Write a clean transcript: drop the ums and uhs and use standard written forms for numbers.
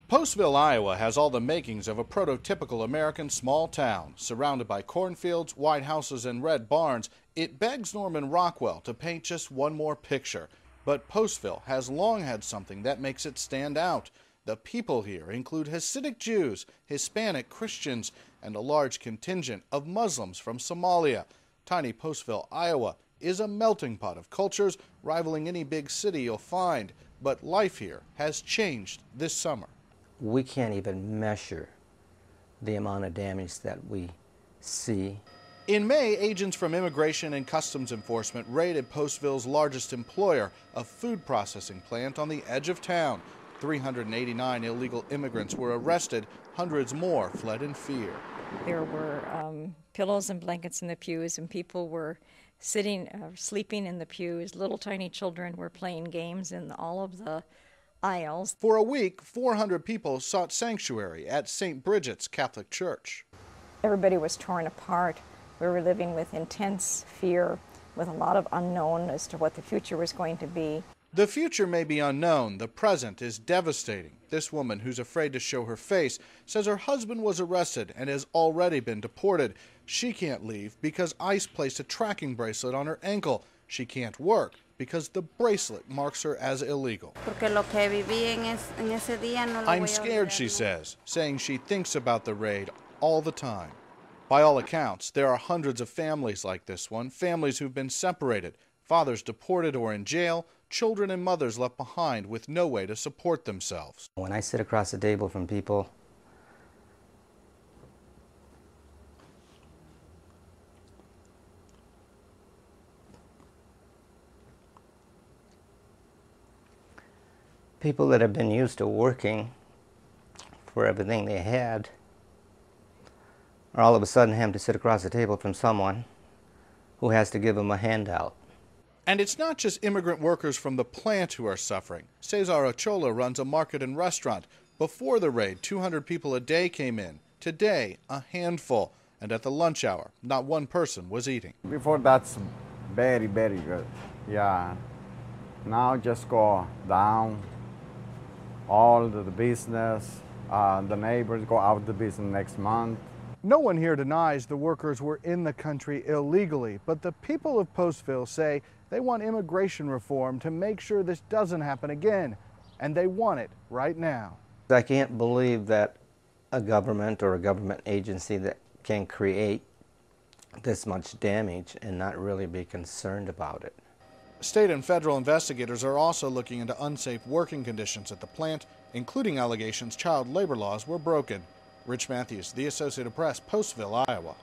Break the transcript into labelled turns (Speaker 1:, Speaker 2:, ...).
Speaker 1: Postville, Iowa has all the makings of a prototypical American small town. Surrounded by cornfields, white houses, and red barns, it begs Norman Rockwell to paint just one more picture. But Postville has long had something that makes it stand out. The people here include Hasidic Jews, Hispanic Christians, and a large contingent of Muslims from Somalia. Tiny Postville, Iowa is a melting pot of cultures rivaling any big city you'll find. But life here has changed this summer.
Speaker 2: We can't even measure the amount of damage that we see.
Speaker 1: In May, agents from Immigration and Customs Enforcement raided Postville's largest employer, a food processing plant on the edge of town. 389 illegal immigrants were arrested. Hundreds more fled in fear.
Speaker 3: There were pillows and blankets in the pews, and people were sleeping in the pews. Little tiny children were playing games in all of the aisles.
Speaker 1: For a week, 400 people sought sanctuary at St. Bridget's Catholic Church.
Speaker 3: Everybody was torn apart. We were living with intense fear, with a lot of unknown as to what the future was going to be.
Speaker 1: The future may be unknown. The present is devastating. This woman, who's afraid to show her face, says her husband was arrested and has already been deported. She can't leave because ICE placed a tracking bracelet on her ankle. She can't work because the bracelet marks her as illegal. I'm scared, she says, saying she thinks about the raid all the time. By all accounts, there are hundreds of families like this one, families who've been separated, fathers deported or in jail, children and mothers left behind with no way to support themselves.
Speaker 2: When I sit across the table from people, people that have been used to working for everything they had are all of a sudden having to sit across the table from someone who has to give them a handout.
Speaker 1: And it's not just immigrant workers from the plant who are suffering. Cesar Ochoa runs a market and restaurant. Before the raid, 200 people a day came in. Today, a handful. And at the lunch hour, not one person was eating.
Speaker 4: Before that's very, very good. Yeah. Now just go down. All the business, the neighbors go out of the business next month.
Speaker 1: No one here denies the workers were in the country illegally, but the people of Postville say they want immigration reform to make sure this doesn't happen again, and they want it right now.
Speaker 2: I can't believe that a government or a government agency that can create this much damage and not really be concerned about it.
Speaker 1: State and federal investigators are also looking into unsafe working conditions at the plant, including allegations child labor laws were broken. Rich Matthews, The Associated Press, Postville, Iowa.